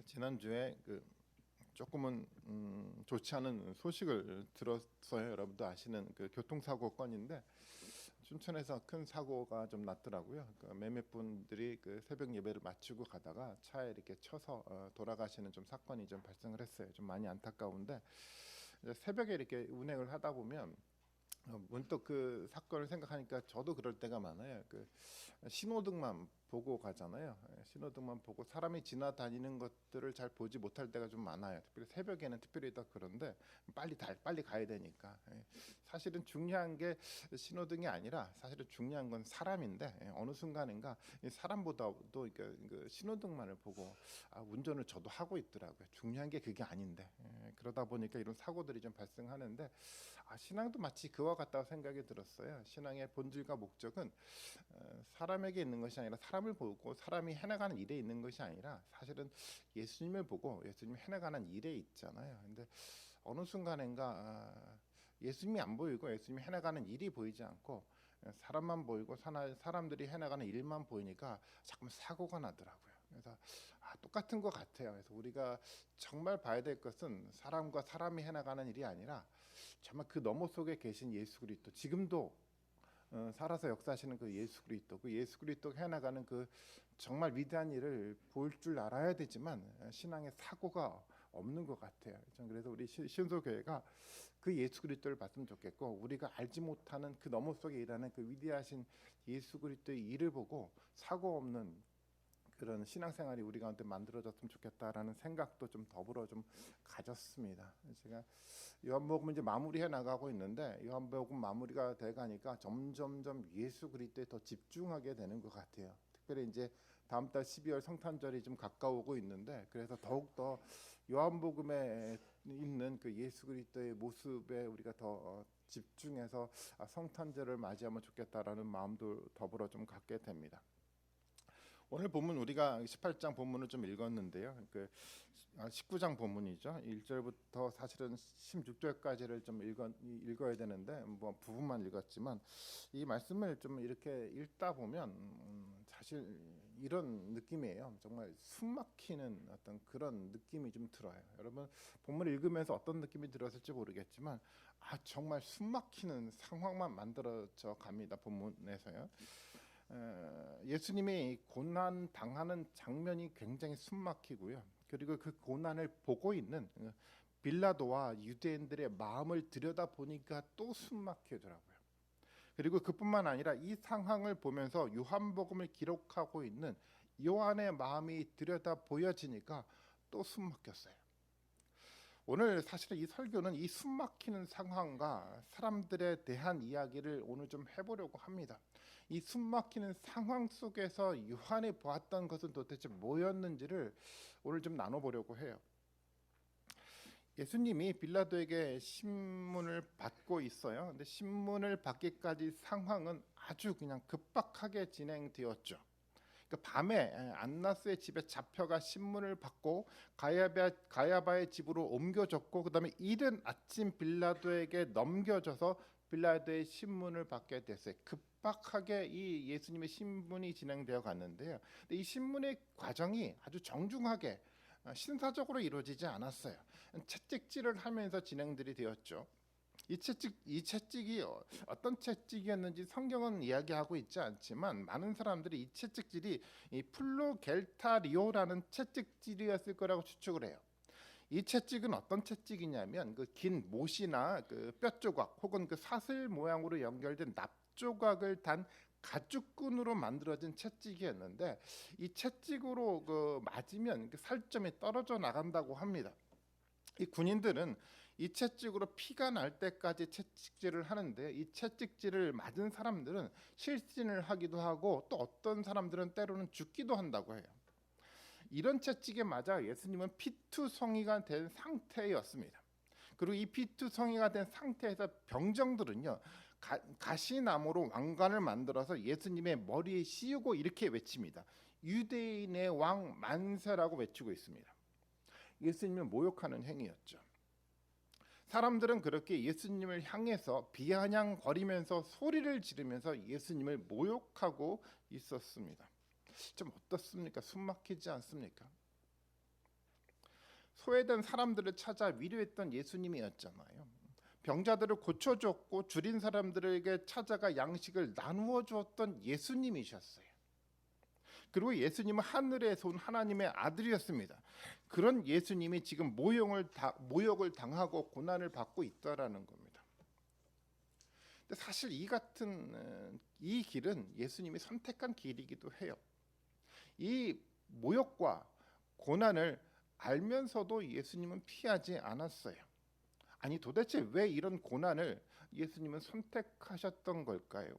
지난주에 조금은 좋지 않은 소식을 들었어요. 여러분도 아시는 그 교통사고 건인데 춘천에서 큰 사고가 좀 났더라고요. 몇몇 분들이 그 새벽 예배를 마치고 가다가 차에 이렇게 쳐서 돌아가시는 좀 사건이 좀 발생을 했어요. 좀 많이 안타까운데 이제 새벽에 이렇게 운행을 하다 보면 문득 그 사건을 생각하니까 저도 그럴 때가 많아요. 신호등만 보고 가잖아요. 신호등만 보고 사람이 지나다니는 것들을 잘 보지 못할 때가 좀 많아요. 특별히 새벽에는 특별히 더 그런데 빨리 가야 되니까. 사실은 중요한 게 신호등이 아니라 사실은 중요한 건 사람인데 어느 순간인가 이 사람보다도 그 신호등만을 보고 운전을 저도 하고 있더라고요. 중요한 게 그게 아닌데 그러다 보니까 이런 사고들이 좀 발생하는데 신앙도 마치 그와 같다고 생각이 들었어요. 신앙의 본질과 목적은 사람에게 있는 것이 아니라 사람을 보고 사람이 해나가는 일에 있는 것이 아니라 사실은 예수님을 보고 예수님이 해나가는 일에 있잖아요. 근데 어느 순간인가 예수님이 안 보이고 예수님이 해나가는 일이 보이지 않고 사람만 보이고 사람들이 해나가는 일만 보이니까 자꾸 사고가 나더라고요. 그래서 똑같은 것 같아요. 그래서 우리가 정말 봐야 될 것은 사람과 사람이 해나가는 일이 아니라 정말 그 너머 속에 계신 예수 그리스도, 지금도 살아서 역사하시는 그 예수 그리스도, 그 예수 그리스도가 해나가는 그 정말 위대한 일을 볼 줄 알아야 되지만 신앙의 사고가 없는 것 같아요. 전 그래서 우리 신소교회가 그 예수 그리스도를 봤으면 좋겠고, 우리가 알지 못하는 그 너머 속에 일하는 그 위대하신 예수 그리스도의 일을 보고 사고 없는 그런 신앙생활이 우리 가운데 만들어졌으면 좋겠다라는 생각도 좀 더불어 좀 가졌습니다. 제가 요한복음 이제 마무리해 나가고 있는데 요한복음 마무리가 돼 가니까 점점점 예수 그리스도에 더 집중하게 되는 것 같아요. 특별히 이제 다음 달 12월 성탄절이 좀 가까우고 있는데 그래서 더욱 더 요한복음에 있는 그 예수 그리스도의 모습에 우리가 더 집중해서 성탄절을 맞이하면 좋겠다라는 마음도 더불어 좀 갖게 됩니다. 오늘 본문 우리가 18장 본문을 좀 읽었는데요. 19장 본문이죠. 1절부터 사실은 16절까지를 좀 읽어야 되는데 뭐 부분만 읽었지만 이 말씀을 좀 이렇게 읽다 보면 사실 이런 느낌이에요. 정말 숨 막히는 어떤 그런 느낌이 좀 들어요. 여러분 본문을 읽으면서 어떤 느낌이 들었을지 모르겠지만 정말 숨 막히는 상황만 만들어져 갑니다. 본문에서요. 예수님이 고난 당하는 장면이 굉장히 숨막히고요. 그리고 그 고난을 보고 있는 빌라도와 유대인들의 마음을 들여다 보니까 또 숨막히더라고요. 그리고 그뿐만 아니라 이 상황을 보면서 요한복음을 기록하고 있는 요한의 마음이 들여다 보여지니까 또 숨막혔어요. 오늘 사실은 이 설교는 이 숨막히는 상황과 사람들에 대한 이야기를 오늘 좀 해보려고 합니다. 이 숨막히는 상황 속에서 요한이 보았던 것은 도대체 뭐였는지를 오늘 좀 나눠보려고 해요. 예수님이 빌라도에게 신문을 받고 있어요. 근데 신문을 받기까지 상황은 아주 그냥 급박하게 진행되었죠. 밤에 안나스의 집에 잡혀가 신문을 받고 가야바의 집으로 옮겨졌고 그다음에 이른 아침 빌라도에게 넘겨져서 빌라도의 신문을 받게 됐어요. 급박하게 이 예수님의 신문이 진행되어 갔는데요. 근데 이 신문의 과정이 아주 정중하게 신사적으로 이루어지지 않았어요. 채찍질을 하면서 진행들이 되었죠. 이 채찍이 어떤 채찍이었는지 성경은 이야기하고 있지 않지만 많은 사람들이 이 채찍질이 이 플로겔타리오라는 채찍질이었을 거라고 추측을 해요. 이 채찍은 어떤 채찍이냐면 그 긴 못이나 그 뼈 조각 혹은 그 사슬 모양으로 연결된 납 조각을 단 가죽끈으로 만들어진 채찍이었는데 이 채찍으로 그 맞으면 그 살점이 떨어져 나간다고 합니다. 이 군인들은 이 채찍으로 피가 날 때까지 채찍질을 하는데 이 채찍질을 맞은 사람들은 실신을 하기도 하고 또 어떤 사람들은 때로는 죽기도 한다고 해요. 이런 채찍에 맞아 예수님은 피투성이가 된 상태였습니다. 그리고 이 피투성이가 된 상태에서 병정들은요 가시나무로 왕관을 만들어서 예수님의 머리에 씌우고 이렇게 외칩니다. 유대인의 왕 만세라고 외치고 있습니다. 예수님을 모욕하는 행위였죠. 사람들은 그렇게 예수님을 향해서 비아냥거리면서 소리를 지르면서 예수님을 모욕하고 있었습니다. 좀 어떻습니까? 숨막히지 않습니까? 소외된 사람들을 찾아 위로했던 예수님이었잖아요. 병자들을 고쳐줬고 줄인 사람들에게 찾아가 양식을 나누어 주었던 예수님이셨어요. 그리고 예수님은 하늘에서 온 하나님의 아들이었습니다. 그런 예수님이 지금 모욕을 당하고 고난을 받고 있다라는 겁니다. 근데 사실 이 길은 예수님이 선택한 길이기도 해요. 이 모욕과 고난을 알면서도 예수님은 피하지 않았어요. 아니 도대체 왜 이런 고난을 예수님은 선택하셨던 걸까요?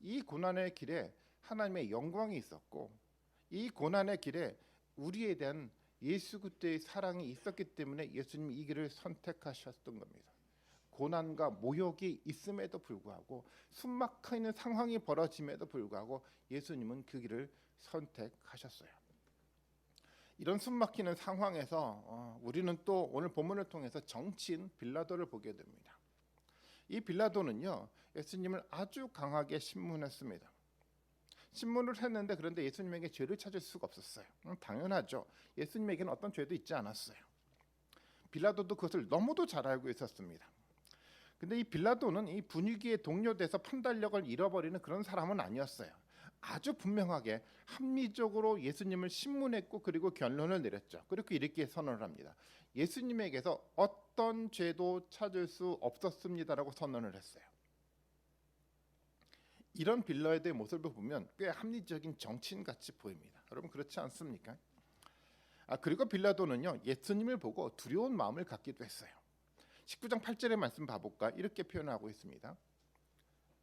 이 고난의 길에 하나님의 영광이 있었고 이 고난의 길에 우리에 대한 예수 그리스도의 사랑이 있었기 때문에 예수님이 이 길을 선택하셨던 겁니다. 고난과 모욕이 있음에도 불구하고 숨막히는 상황이 벌어짐에도 불구하고 예수님은 그 길을 선택하셨어요. 이런 숨막히는 상황에서 우리는 또 오늘 본문을 통해서 정치인 빌라도를 보게 됩니다. 이 빌라도는요, 예수님을 아주 강하게 신문했습니다. 신문을 했는데 그런데 예수님에게 죄를 찾을 수가 없었어요. 당연하죠. 예수님에게는 어떤 죄도 있지 않았어요. 빌라도도 그것을 너무도 잘 알고 있었습니다. 근데 이 빌라도는 이 분위기에 동요돼서 판단력을 잃어버리는 그런 사람은 아니었어요. 아주 분명하게 합리적으로 예수님을 신문했고 그리고 결론을 내렸죠. 그리고 이렇게 선언을 합니다. 예수님에게서 어떤 죄도 찾을 수 없었습니다라고 선언을 했어요. 이런 빌라도의 모습을 보면 꽤 합리적인 정치인같이 보입니다. 여러분 그렇지 않습니까? 그리고 빌라도는요, 예수님을 보고 두려운 마음을 갖기도 했어요. 19장 8절의 말씀 봐볼까? 이렇게 표현하고 있습니다.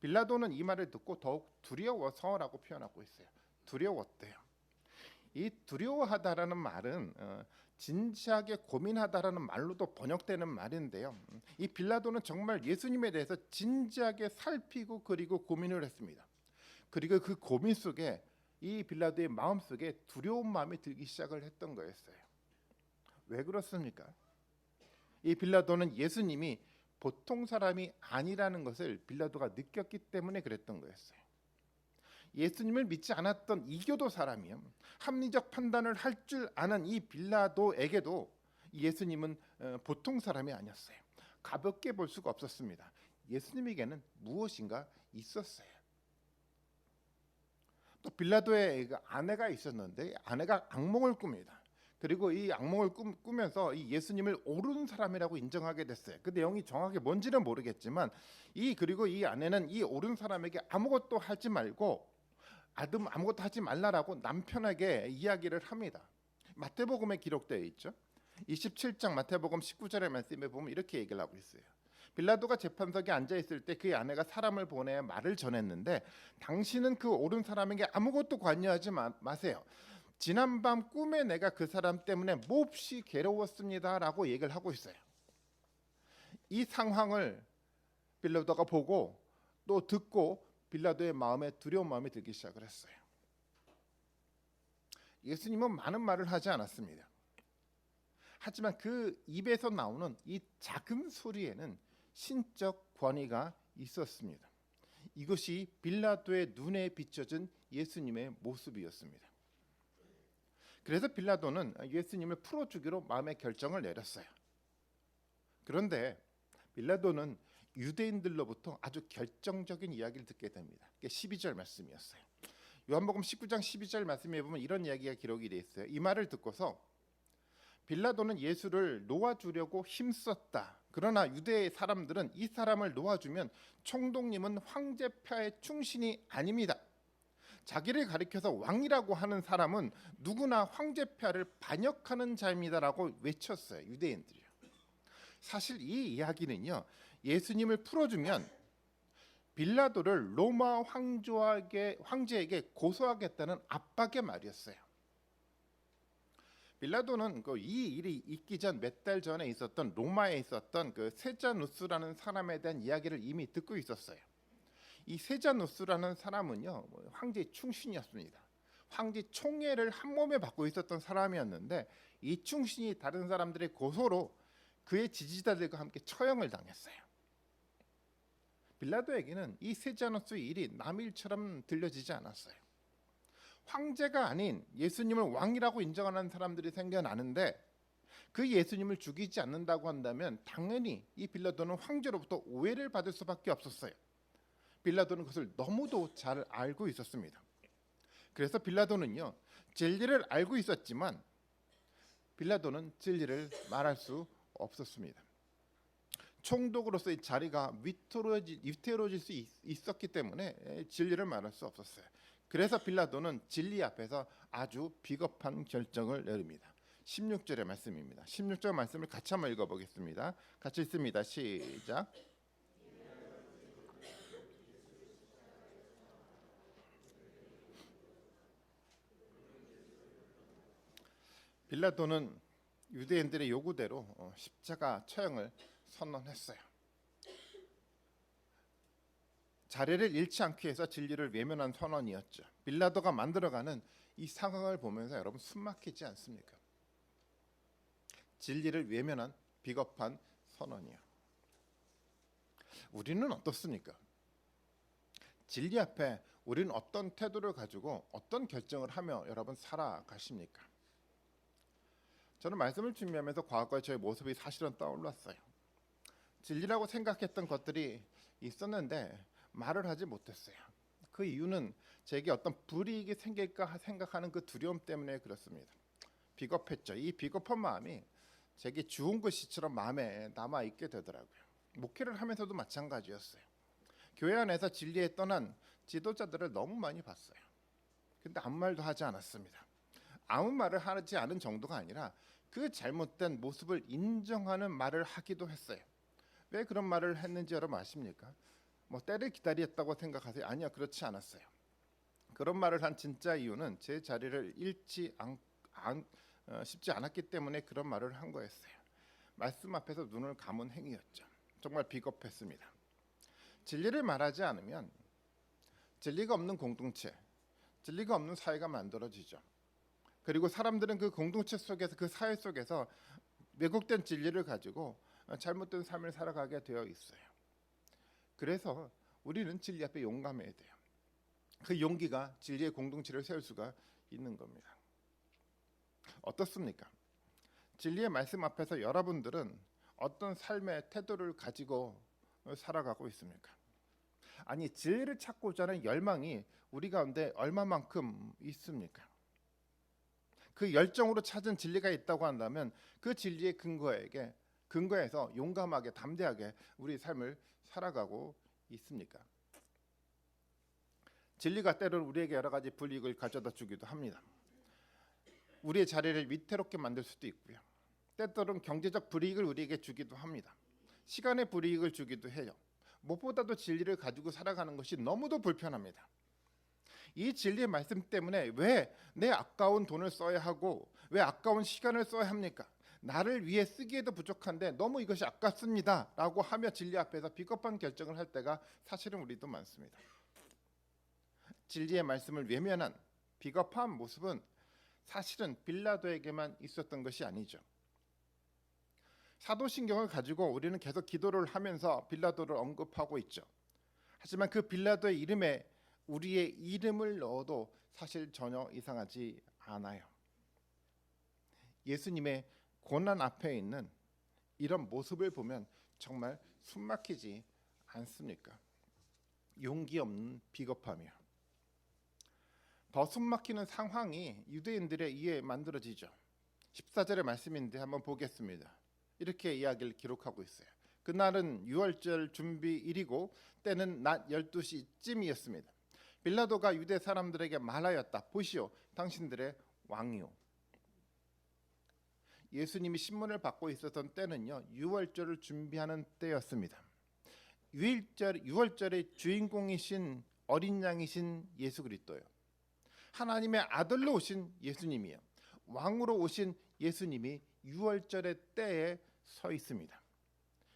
빌라도는 이 말을 듣고 더욱 두려워서라고 표현하고 있어요. 두려웠대요. 이 두려워하다라는 말은 진지하게 고민하다라는 말로도 번역되는 말인데요. 이 빌라도는 정말 예수님에 대해서 진지하게 살피고 그리고 고민을 했습니다. 그리고 그 고민 속에 이 빌라도의 마음속에 두려운 마음이 들기 시작을 했던 거였어요. 왜 그렇습니까? 이 빌라도는 예수님이 보통 사람이 아니라는 것을 빌라도가 느꼈기 때문에 그랬던 거였어요. 예수님을 믿지 않았던 이교도 사람이요, 합리적 판단을 할 줄 아는 이 빌라도에게도 예수님은 보통 사람이 아니었어요. 가볍게 볼 수가 없었습니다. 예수님에게는 무엇인가 있었어요. 또 빌라도의 아내가 있었는데 아내가 악몽을 꿉니다. 그리고 이 악몽을 꾸면서 이 예수님을 옳은 사람이라고 인정하게 됐어요. 그 내용이 정확히 뭔지는 모르겠지만 그리고 이 아내는 이 옳은 사람에게 아무것도 하지 말고 아무것도 하지 말라라고 남편에게 이야기를 합니다. 마태복음에 기록되어 있죠. 27장 마태복음 19절의 말씀에 보면 이렇게 얘기를 하고 있어요. 빌라도가 재판석에 앉아 있을 때 그의 아내가 사람을 보내 말을 전했는데 당신은 그 옳은 사람에게 아무것도 관여하지 마세요. 지난밤 꿈에 내가 그 사람 때문에 몹시 괴로웠습니다라고 얘기를 하고 있어요. 이 상황을 빌라도가 보고 또 듣고 빌라도의 마음에 두려운 마음이 들기 시작을 했어요. 예수님은 많은 말을 하지 않았습니다. 하지만 그 입에서 나오는 이 작은 소리에는 신적 권위가 있었습니다. 이것이 빌라도의 눈에 비춰진 예수님의 모습이었습니다. 그래서 빌라도는 예수님을 풀어주기로 마음의 결정을 내렸어요. 그런데 빌라도는 유대인들로부터 아주 결정적인 이야기를 듣게 됩니다. 그게 12절 말씀이었어요. 요한복음 19장 12절 말씀에 보면 이런 이야기가 기록이 되어 있어요. 이 말을 듣고서 빌라도는 예수를 놓아주려고 힘썼다. 그러나 유대 사람들은 이 사람을 놓아주면 총독님은 황제파의 충신이 아닙니다. 자기를 가리켜서 왕이라고 하는 사람은 누구나 황제파를 반역하는 자입니다라고 외쳤어요. 유대인들이요. 사실 이 이야기는요, 예수님을 풀어주면 빌라도를 로마 황제에게 고소하겠다는 압박의 말이었어요. 빌라도는 이 일이 있기 전 몇 달 전에 있었던 로마에 있었던 그 세자누스라는 사람에 대한 이야기를 이미 듣고 있었어요. 이 세자누스라는 사람은요, 황제 충신이었습니다. 황제 총애를 한 몸에 받고 있었던 사람이었는데 이 충신이 다른 사람들의 고소로 그의 지지자들과 함께 처형을 당했어요. 빌라도에게는 이 세자누스의 일이 남의 일처럼 들려지지 않았어요. 황제가 아닌 예수님을 왕이라고 인정하는 사람들이 생겨나는데 그 예수님을 죽이지 않는다고 한다면 당연히 이 빌라도는 황제로부터 오해를 받을 수밖에 없었어요. 빌라도는 그것을 너무도 잘 알고 있었습니다. 그래서 빌라도는요, 진리를 알고 있었지만 빌라도는 진리를 말할 수 없었습니다. 총독으로서의 자리가 위태로워질 수 있었기 때문에 진리를 말할 수 없었어요. 그래서 빌라도는 진리 앞에서 아주 비겁한 결정을 내립니다. 16절의 말씀입니다. 16절 말씀을 같이 한번 읽어보겠습니다. 같이 읽습니다. 시작. 빌라도는 유대인들의 요구대로 십자가 처형을 선언했어요. 자리를 잃지 않기 위해서 진리를 외면한 선언이었죠. 빌라도가 만들어가는 이 상황을 보면서 여러분 숨막히지 않습니까? 진리를 외면한 비겁한 선언이요. 우리는 어떻습니까? 진리 앞에 우리는 어떤 태도를 가지고 어떤 결정을 하며 여러분 살아가십니까? 저는 말씀을 준비하면서 과거의 저의 모습이 사실은 떠올랐어요. 진리라고 생각했던 것들이 있었는데 말을 하지 못했어요. 그 이유는 제게 어떤 불이익이 생길까 생각하는 그 두려움 때문에 그렇습니다. 비겁했죠. 이 비겁한 마음이 제게 주운 것이처럼 마음에 남아있게 되더라고요. 목회를 하면서도 마찬가지였어요. 교회 안에서 진리에 떠난 지도자들을 너무 많이 봤어요. 근데 아무 말도 하지 않았습니다. 아무 말을 하지 않은 정도가 아니라 그 잘못된 모습을 인정하는 말을 하기도 했어요. 왜 그런 말을 했는지 여러분 아십니까? 뭐 때를 기다렸다고 생각하세요? 아니요, 그렇지 않았어요. 그런 말을 한 진짜 이유는 제 자리를 잃지 쉽지 않았기 때문에 그런 말을 한 거였어요. 말씀 앞에서 눈을 감은 행위였죠. 정말 비겁했습니다. 진리를 말하지 않으면 진리가 없는 공동체, 진리가 없는 사회가 만들어지죠. 그리고 사람들은 그 공동체 속에서, 그 사회 속에서 왜곡된 진리를 가지고 잘못된 삶을 살아가게 되어 있어요. 그래서 우리는 진리 앞에 용감해야 돼요. 그 용기가 진리의 공동체를 세울 수가 있는 겁니다. 어떻습니까? 진리의 말씀 앞에서 여러분들은 어떤 삶의 태도를 가지고 살아가고 있습니까? 아니, 진리를 찾고자 하는 열망이 우리 가운데 얼마만큼 있습니까? 그 열정으로 찾은 진리가 있다고 한다면 그 진리의 근거에서 용감하게 담대하게 우리 삶을 살아가고 있습니까? 진리가 때로는 우리에게 여러 가지 불이익을 가져다 주기도 합니다. 우리의 자리를 위태롭게 만들 수도 있고요. 때때로는 경제적 불이익을 우리에게 주기도 합니다. 시간의 불이익을 주기도 해요. 무엇보다도 진리를 가지고 살아가는 것이 너무도 불편합니다. 이 진리의 말씀 때문에 왜 내 아까운 돈을 써야 하고 왜 아까운 시간을 써야 합니까? 나를 위해 쓰기에도 부족한데 너무 이것이 아깝습니다 라고 하며 진리 앞에서 비겁한 결정을 할 때가 사실은 우리도 많습니다. 진리의 말씀을 외면한 비겁한 모습은 사실은 빌라도에게만 있었던 것이 아니죠. 사도신경을 가지고 우리는 계속 기도를 하면서 빌라도를 언급하고 있죠. 하지만 그 빌라도의 이름에 우리의 이름을 넣어도 사실 전혀 이상하지 않아요. 예수님의 고난 앞에 있는 이런 모습을 보면 정말 숨막히지 않습니까? 용기 없는 비겁함이요. 더 숨막히는 상황이 유대인들에 의해 만들어지죠. 14절의 말씀인데 한번 보겠습니다. 이렇게 이야기를 기록하고 있어요. 그날은 유월절 준비일이고 때는 낮 12시쯤이었습니다. 빌라도가 유대 사람들에게 말하였다. 보시오, 당신들의 왕이요. 예수님이 신문을 받고 있었던 때는요, 유월절을 준비하는 때였습니다. 유월절의 주인공이신 어린 양이신 예수 그리스도요. 하나님의 아들로 오신 예수님이요. 왕으로 오신 예수님이 유월절의 때에 서 있습니다.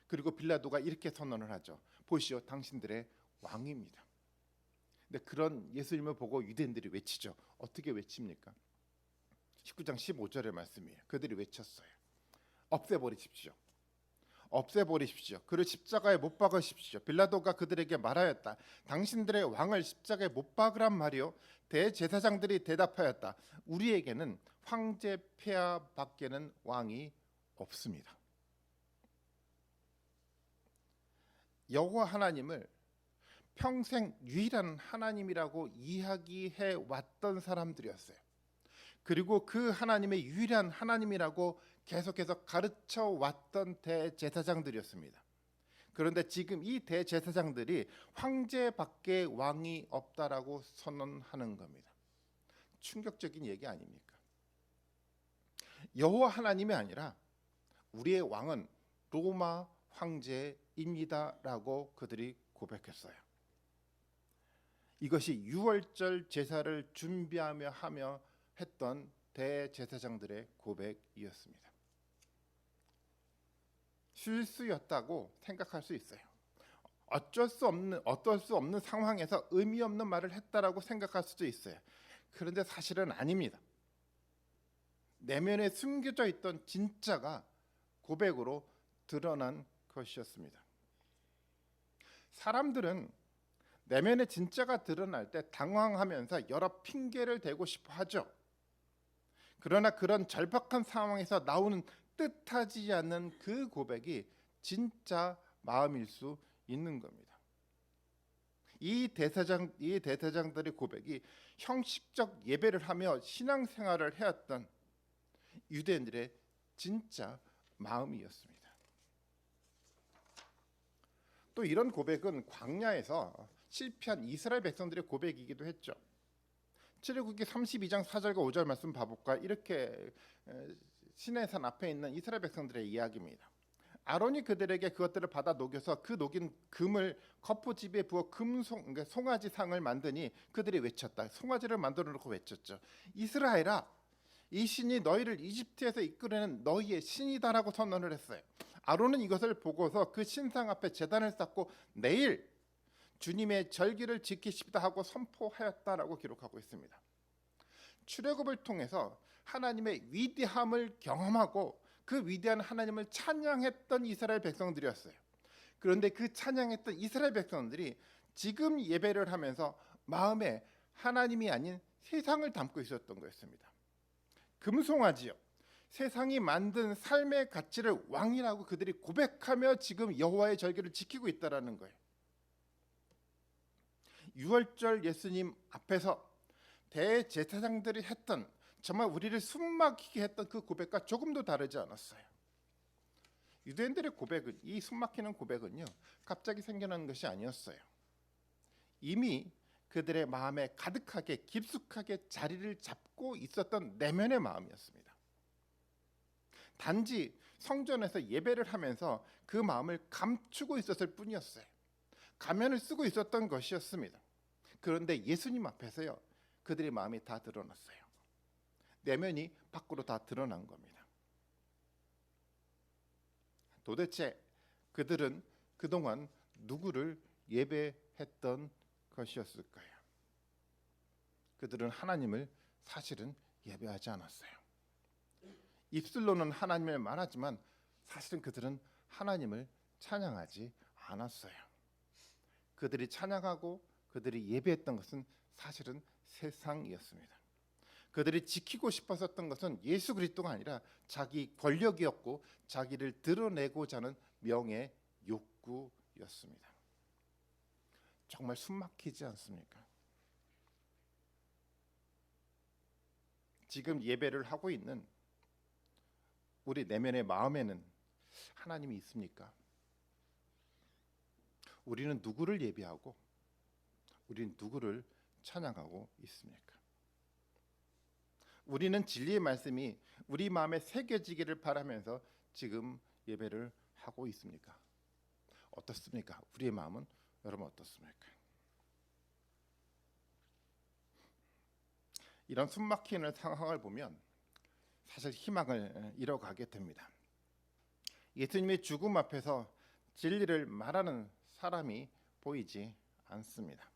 그리고 빌라도가 이렇게 선언을 하죠. 보시오, 당신들의 왕입니다. 근데 그런 예수님을 보고 유대인들이 외치죠. 어떻게 외칩니까? 19장 15절의 말씀이에요. 그들이 외쳤어요. 없애버리십시오. 없애버리십시오. 그를 십자가에 못 박으십시오. 빌라도가 그들에게 말하였다. 당신들의 왕을 십자가에 못 박으란 말이요. 대제사장들이 대답하였다. 우리에게는 황제 폐하밖에는 왕이 없습니다. 여호와 하나님을 평생 유일한 하나님이라고 이야기해 왔던 사람들이었어요. 그리고 그 하나님의 유일한 하나님이라고 계속해서 가르쳐 왔던 대제사장들이었습니다. 그런데 지금 이 대제사장들이 황제밖에 왕이 없다라고 선언하는 겁니다. 충격적인 얘기 아닙니까? 여호와 하나님이 아니라 우리의 왕은 로마 황제입니다라고 그들이 고백했어요. 이것이 유월절 제사를 준비하며 했던 대제사장들의 고백이었습니다. 실수였다고 생각할 수 있어요. 어쩔 수 없는 상황에서 의미 없는 말을 했다라고 생각할 수도 있어요. 그런데 사실은 아닙니다. 내면에 숨겨져 있던 진짜가 고백으로 드러난 것이었습니다. 사람들은 내면의 진짜가 드러날 때 당황하면서 여러 핑계를 대고 싶어 하죠. 그러나 그런 절박한 상황에서 나오는 뜻하지 않는 그 고백이 진짜 마음일 수 있는 겁니다. 이 대제사장들의 고백이 형식적 예배를 하며 신앙생활을 해왔던 유대인들의 진짜 마음이었습니다. 또 이런 고백은 광야에서 실패한 이스라엘 백성들의 고백이기도 했죠. 출애굽기 32장 4절과 5절 말씀 봐볼까? 이렇게 시내산 앞에 있는 이스라엘 백성들의 이야기입니다. 아론이 그들에게 그것들을 받아 녹여서 그 녹인 금을 거푸집에 부어 그러니까 송아지 상을 만드니 그들이 외쳤다. 송아지를 만들어 놓고 외쳤죠. 이스라엘아, 이 신이 너희를 이집트에서 이끌어낸 너희의 신이다라고 선언을 했어요. 아론은 이것을 보고서 그 신상 앞에 제단을 쌓고 내일 주님의 절기를 지키십시다 하고 선포하였다라고 기록하고 있습니다. 출애굽을 통해서 하나님의 위대함을 경험하고 그 위대한 하나님을 찬양했던 이스라엘 백성들이었어요. 그런데 그 찬양했던 이스라엘 백성들이 지금 예배를 하면서 마음에 하나님이 아닌 세상을 담고 있었던 것입니다. 금송아지요, 세상이 만든 삶의 가치를 왕이라고 그들이 고백하며 지금 여호와의 절기를 지키고 있다라는 거예요. 유월절 예수님 앞에서 대제사장들이 했던 정말 우리를 숨막히게 했던 그 고백과 조금도 다르지 않았어요. 유대인들의 고백은, 이 숨막히는 고백은요, 갑자기 생겨난 것이 아니었어요. 이미 그들의 마음에 가득하게 깊숙하게 자리를 잡고 있었던 내면의 마음이었습니다. 단지 성전에서 예배를 하면서 그 마음을 감추고 있었을 뿐이었어요. 가면을 쓰고 있었던 것이었습니다. 그런데 예수님 앞에서요, 그들의 마음이 다 드러났어요. 내면이 밖으로 다 드러난 겁니다. 도대체 그들은 그동안 누구를 예배했던 것이었을까요? 그들은 하나님을 사실은 예배하지 않았어요. 입술로는 하나님을 말하지만 사실은 그들은 하나님을 찬양하지 않았어요. 그들이 찬양하고 그들이 예배했던 것은 사실은 세상이었습니다. 그들이 지키고 싶었던 것은 예수 그리스도가 아니라 자기 권력이었고 자기를 드러내고자 하는 명예 욕구였습니다. 정말 숨막히지 않습니까? 지금 예배를 하고 있는 우리 내면의 마음에는 하나님이 있습니까? 우리는 누구를 예배하고 우리는 누구를 찬양하고 있습니까? 우리는 진리의 말씀이 우리 마음에 새겨지기를 바라면서 지금 예배를 하고 있습니까? 어떻습니까? 우리의 마음은 여러분 어떻습니까? 이런 숨막히는 상황을 보면 사실 희망을 잃어가게 됩니다. 예수님의 죽음 앞에서 진리를 말하는 사람이 보이지 않습니다.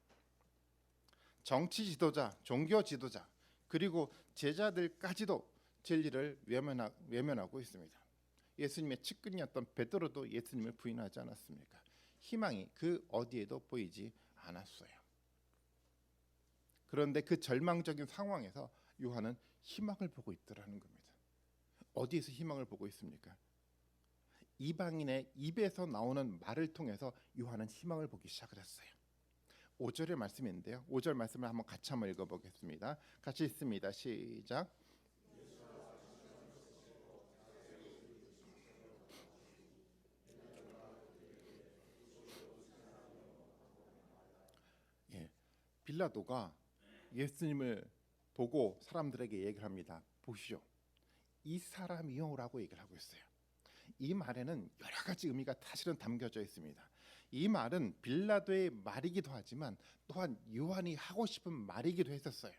정치 지도자, 종교 지도자, 그리고 제자들까지도 진리를 외면하고 있습니다. 예수님의 측근이었던 베드로도 예수님을 부인하지 않았습니까? 희망이 그 어디에도 보이지 않았어요. 그런데 그 절망적인 상황에서 요한은 희망을 보고 있더라는 겁니다. 어디에서 희망을 보고 있습니까? 이방인의 입에서 나오는 말을 통해서 요한은 희망을 보기 시작을 했어요. 5절의 말씀인데요. 5절 말씀을 같이 한번 읽어보겠습니다. 같이 읽습니다. 시작. 예, 빌라도가 예수님을 보고 사람들에게 얘기를 합니다. 보시오, 이 사람이요라고 얘기를 하고 있어요. 이 말에는 여러 가지 의미가 사실은 담겨져 있습니다. 이 말은 빌라도의 말이기도 하지만 또한 요한이 하고 싶은 말이기도 했었어요.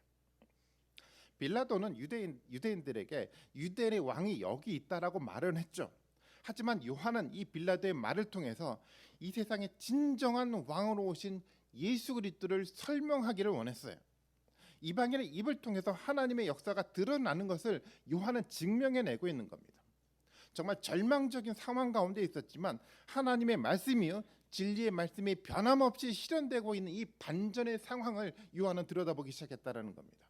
빌라도는 유대인들에게 유대인의 왕이 여기 있다라고 말은 했죠. 하지만 요한은 이 빌라도의 말을 통해서 이 세상의 진정한 왕으로 오신 예수 그리스도를 설명하기를 원했어요. 이방인의 입을 통해서 하나님의 역사가 드러나는 것을 요한은 증명해내고 있는 겁니다. 정말 절망적인 상황 가운데 있었지만 하나님의 말씀이요, 진리의 말씀이 변함없이 실현되고 있는 이 반전의 상황을 요한은 들여다보기 시작했다라는 겁니다.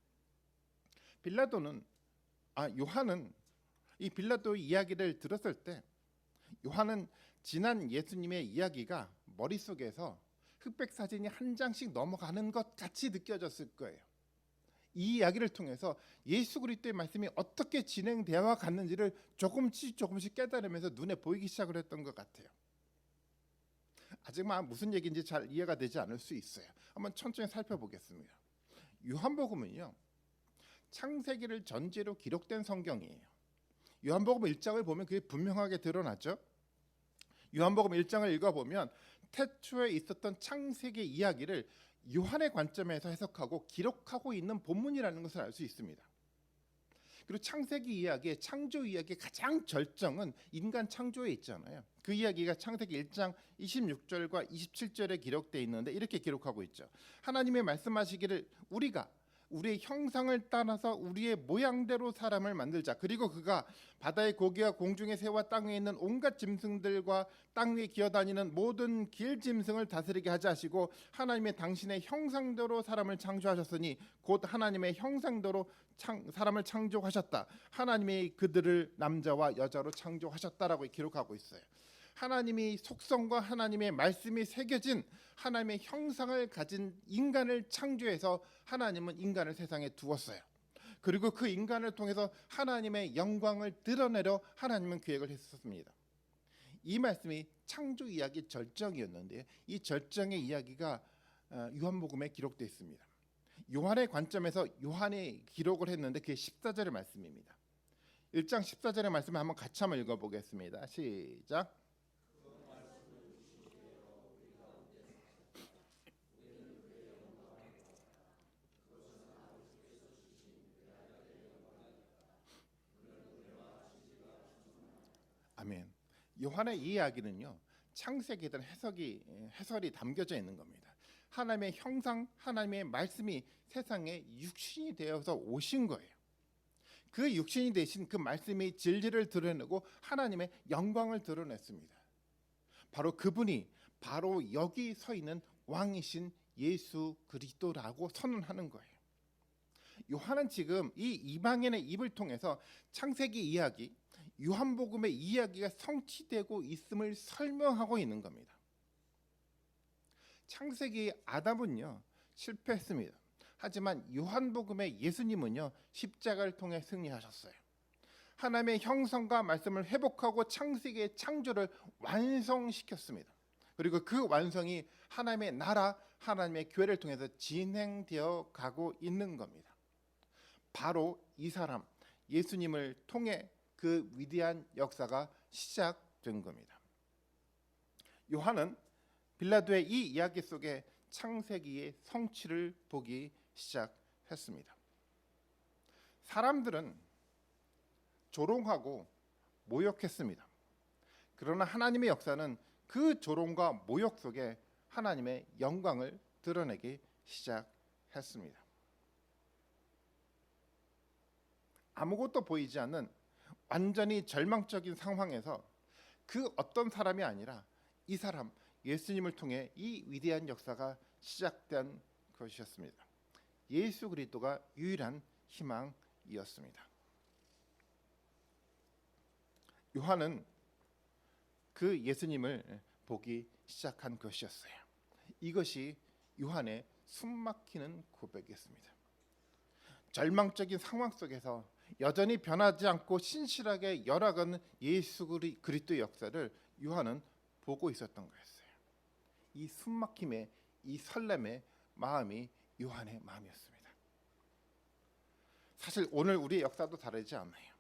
요한은 이 빌라도의 이야기를 들었을 때 요한은 지난 예수님의 이야기가 머릿속에서 흑백 사진이 한 장씩 넘어가는 것 같이 느껴졌을 거예요. 이 이야기를 통해서 예수 그리스도의 말씀이 어떻게 진행되어 갔는지를 조금씩 깨달으면서 눈에 보이기 시작을 했던 것 같아요. 아직 무슨 얘기인지 잘 이해가 되지 않을 수 있어요. 한번 천천히 살펴보겠습니다. 요한복음은요, 창세기를 전제로 기록된 성경이에요. 요한복음 1장을 보면 그게 분명하게 드러나죠. 요한복음 1장을 읽어보면 태초에 있었던 창세기 이야기를 요한의 관점에서 해석하고 기록하고 있는 본문이라는 것을 알 수 있습니다. 그리고 창세기 이야기의 창조 이야기의 가장 절정은 인간 창조에 있잖아요. 그 이야기가 창세기 1장 26절과 27절에 기록되어 있는데 이렇게 기록하고 있죠. 하나님이 말씀하시기를 우리가 우리의 형상을 따라서 우리의 모양대로 사람을 만들자. 그리고 그가 바다의 고기와 공중의 새와 땅 위에 있는 온갖 짐승들과 땅 위에 기어다니는 모든 길 짐승을 다스리게 하자 하시고 하나님의 당신의 형상대로 사람을 창조하셨으니 곧 하나님의 형상대로 사람을 창조하셨다. 하나님이 그들을 남자와 여자로 창조하셨다라고 기록하고 있어요. 하나님이 속성과 하나님의 말씀이 새겨진 하나님의 형상을 가진 인간을 창조해서 하나님은 인간을 세상에 두었어요. 그리고 그 인간을 통해서 하나님의 영광을 드러내려 하나님은 계획을 했었습니다. 이 말씀이 창조 이야기 절정이었는데 이 절정의 이야기가 요한복음에 기록되어 있습니다. 요한의 관점에서 요한이 기록을 했는데 그게 14절의 말씀입니다. 1장 14절의 말씀을 한번 같이 읽어보겠습니다. 시작. 아멘. 요한의 이 이야기는요, 창세기든 해설이 담겨져 있는 겁니다. 하나님의 형상, 하나님의 말씀이 세상에 육신이 되어서 오신 거예요. 그 육신이 되신 그 말씀이 진리를 드러내고 하나님의 영광을 드러냈습니다. 바로 그분이 바로 여기 서 있는 왕이신 예수 그리스도라고 선언하는 거예요. 요한은 지금 이 이방인의 입을 통해서 창세기 이야기, 요한복음의 이야기가 성취되고 있음을 설명하고 있는 겁니다. 창세기 아담은요, 실패했습니다. 하지만 요한복음의 예수님은요, 십자가를 통해 승리하셨어요. 하나님의 형상과 말씀을 회복하고 창세기의 창조를 완성시켰습니다. 그리고 그 완성이 하나님의 나라, 하나님의 교회를 통해서 진행되어 가고 있는 겁니다. 바로 이 사람 예수님을 통해 그 위대한 역사가 시작된 겁니다. 요한은 빌라도의 이 이야기 속에 창세기의 성취를 보기 시작했습니다. 사람들은 조롱하고 모욕했습니다. 그러나 하나님의 역사는 그 조롱과 모욕 속에 하나님의 영광을 드러내기 시작했습니다. 아무것도 보이지 않는 완전히 절망적인 상황에서 그 어떤 사람이 아니라 이 사람 예수님을 통해 이 위대한 역사가 시작된 것이었습니다. 예수 그리스도가 유일한 희망이었습니다. 요한은 그 예수님을 보기 시작한 것이었어요. 이것이 요한의 숨막히는 고백이었습니다. 절망적인 상황 속에서 여전히 변하지 않고 신실하게 열어가는 예수 그리스도의 역사를 요한은 보고 있었던 거였어요. 이 숨막힘의, 이 설렘의 마음이 요한의 마음이었습니다. 사실 오늘 우리의 역사도 다르지 않아요.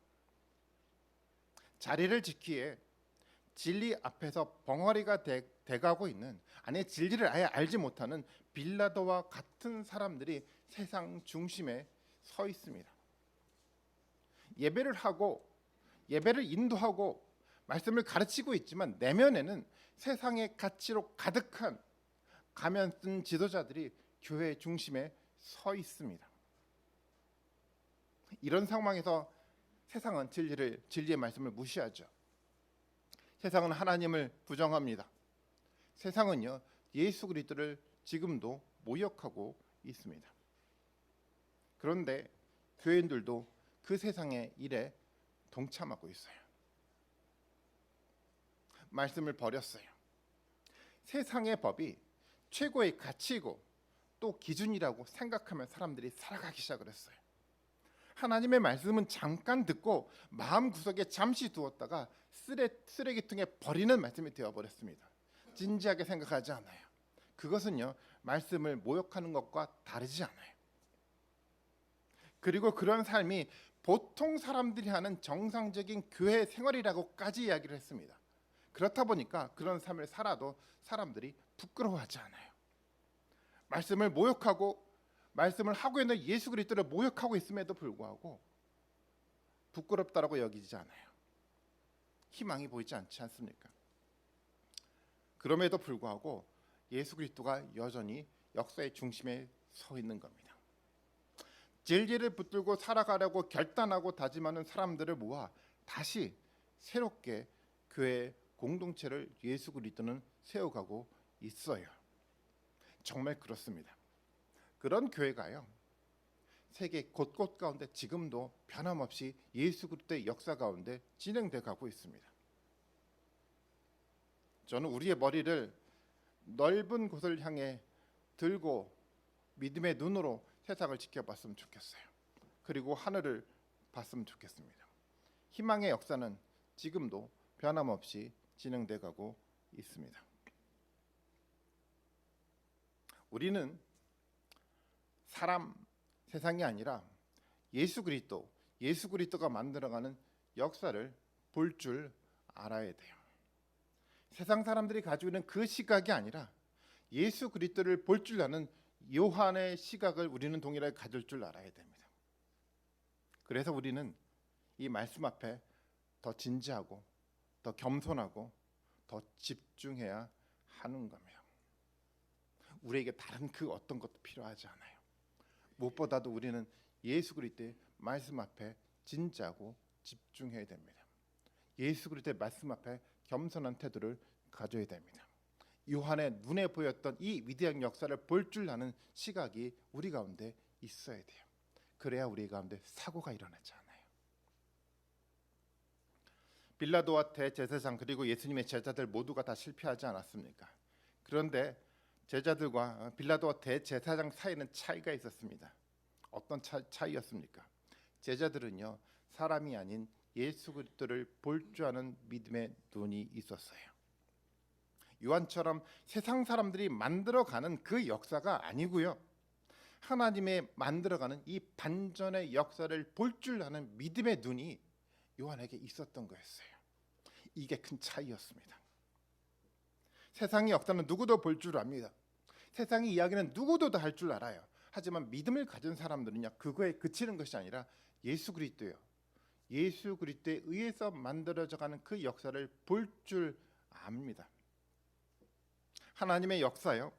자리를 지키기에 진리 앞에서 벙어리가 돼가고 있는, 아니 진리를 아예 알지 못하는 빌라도와 같은 사람들이 세상 중심에 서 있습니다. 예배를 하고 예배를 인도하고 말씀을 가르치고 있지만 내면에는 세상의 가치로 가득한 가면 쓴 지도자들이 교회 중심에 서 있습니다. 이런 상황에서 세상은 진리의 말씀을 무시하죠. 세상은 하나님을 부정합니다. 세상은요, 예수 그리스도를 지금도 모욕하고 있습니다. 그런데 교인들도 그 세상의 일에 동참하고 있어요. 말씀을 버렸어요. 세상의 법이 최고의 가치이고 또 기준이라고 생각하며 사람들이 살아가기 시작을 했어요. 하나님의 말씀은 잠깐 듣고 마음 구석에 잠시 두었다가 쓰레기통에 버리는 말씀이 되어버렸습니다. 진지하게 생각하지 않아요. 그것은요, 말씀을 모욕하는 것과 다르지 않아요. 그리고 그런 삶이 보통 사람들이 하는 정상적인 교회 생활이라고까지 이야기를 했습니다. 그렇다 보니까 그런 삶을 살아도 사람들이 부끄러워하지 않아요. 말씀을 모욕하고 말씀을 하고 있는 예수 그리스도를 모욕하고 있음에도 불구하고 부끄럽다라고 여기지 않아요. 희망이 보이지 않지 않습니까? 그럼에도 불구하고 예수 그리스도가 여전히 역사의 중심에 서 있는 겁니다. 진리를 붙들고 살아가려고 결단하고 다짐하는 사람들을 모아 다시 새롭게 교회 공동체를 예수 그리스도는 세워가고 있어요. 정말 그렇습니다. 그런 교회가요, 세계 곳곳 가운데 지금도 변함없이 예수 그리스도의 역사 가운데 진행돼 가고 있습니다. 저는 우리의 머리를 넓은 곳을 향해 들고 믿음의 눈으로 세상을 지켜봤으면 좋겠어요. 그리고 하늘을 봤으면 좋겠습니다. 희망의 역사는 지금도 변함없이 진행돼 가고 있습니다. 우리는 사람, 세상이 아니라 예수 그리스도가 만들어가는 역사를 볼 줄 알아야 돼요. 세상 사람들이 가지고 있는 그 시각이 아니라 예수 그리스도를 볼 줄 아는 요한의 시각을 우리는 동일하게 가질 줄 알아야 됩니다. 그래서 우리는 이 말씀 앞에 더 진지하고 더 겸손하고 더 집중해야 하는 겁니다. 우리에게 다른 그 어떤 것도 필요하지 않아요. 무엇보다도 우리는 예수 그리스도의 말씀 앞에 진지하고 집중해야 됩니다. 예수 그리스도의 말씀 앞에 겸손한 태도를 가져야 됩니다. 요한의 눈에 보였던 이 위대한 역사를 볼 줄 아는 시각이 우리 가운데 있어야 돼요. 그래야 우리 가운데 사고가 일어나지 않아요. 빌라도와 대제사장 그리고 예수님의 제자들 모두가 다 실패하지 않았습니까? 그런데 제자들과 빌라도와 대제사장 사이에는 차이가 있었습니다. 어떤 차이였습니까? 제자들은요, 사람이 아닌 예수 그리스도를 볼 줄 아는 믿음의 눈이 있었어요. 요한처럼 세상 사람들이 만들어가는 그 역사가 아니고요, 하나님의 만들어가는 이 반전의 역사를 볼 줄 아는 믿음의 눈이 요한에게 있었던 거였어요. 이게 큰 차이였습니다. 세상의 역사는 누구도 볼 줄 압니다. 세상의 이야기는 누구도 다 할 줄 알아요. 하지만 믿음을 가진 사람들은요, 그거에 그치는 것이 아니라 예수 그리스도요, 예수 그리스도에 의해서 만들어져가는 그 역사를 볼 줄 압니다. 하나님의 역사요,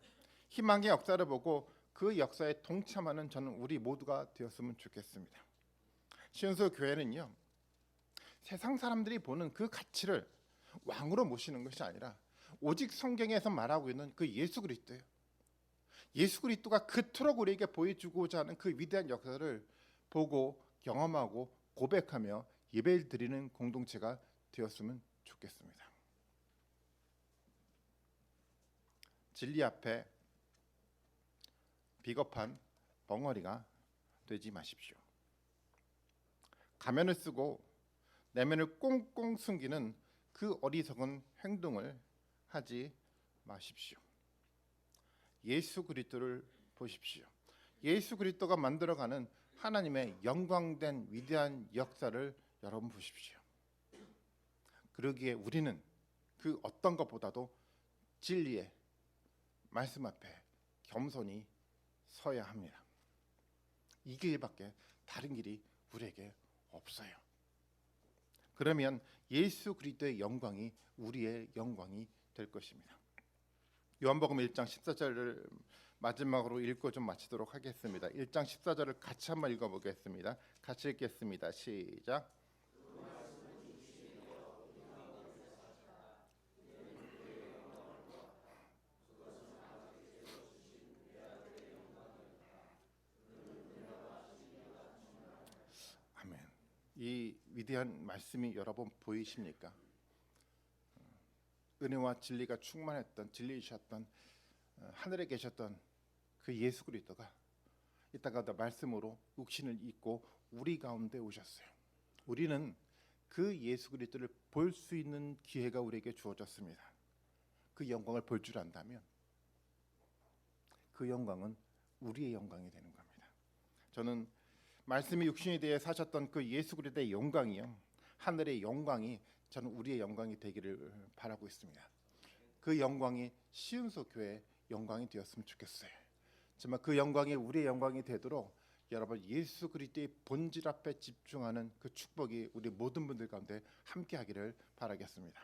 희망의 역사를 보고 그 역사에 동참하는 저는 우리 모두가 되었으면 좋겠습니다. 시온서 교회는요, 세상 사람들이 보는 그 가치를 왕으로 모시는 것이 아니라 오직 성경에서 말하고 있는 그 예수 그리스도예요. 예수 그리스도가 그토록 우리에게 보여주고자 하는 그 위대한 역사를 보고 경험하고 고백하며 예배를 드리는 공동체가 되었으면 좋겠습니다. 진리 앞에 비겁한 벙어리가 되지 마십시오. 가면을 쓰고 내면을 꽁꽁 숨기는 그 어리석은 행동을 하지 마십시오. 예수 그리스도를 보십시오. 예수 그리스도가 만들어가는 하나님의 영광된 위대한 역사를 여러분 보십시오. 그러기에 우리는 그 어떤 것보다도 진리의 말씀 앞에 겸손히 서야 합니다. 이 길밖에 다른 길이 우리에게 없어요. 그러면 예수 그리스도의 영광이 우리의 영광이 될 것입니다. 요한복음 1장 14절을 마지막으로 읽고 좀 마치도록 하겠습니다. 1장 14절을 같이 한번 읽어보겠습니다. 같이 읽겠습니다. 시작. 아멘. 이 위대한 말씀이 여러분 보이십니까? 은혜와 진리가 충만했던 진리이셨던 하늘에 계셨던 그 예수 그리스도가 이따가 말씀으로 육신을 입고 우리 가운데 오셨어요. 우리는 그 예수 그리스도를 볼 수 있는 기회가 우리에게 주어졌습니다. 그 영광을 볼 줄 안다면 그 영광은 우리의 영광이 되는 겁니다. 저는 말씀이 육신에 대해 사셨던 그 예수 그리스도의 영광이요, 하늘의 영광이 저는 우리의 영광이 되기를 바라고 있습니다. 그 영광이 시흥소 교회의 영광이 되었으면 좋겠어요. 정말 그 영광이 우리의 영광이 되도록 여러분 예수 그리스도의 본질 앞에 집중하는 그 축복이 우리 모든 분들 가운데 함께하기를 바라겠습니다.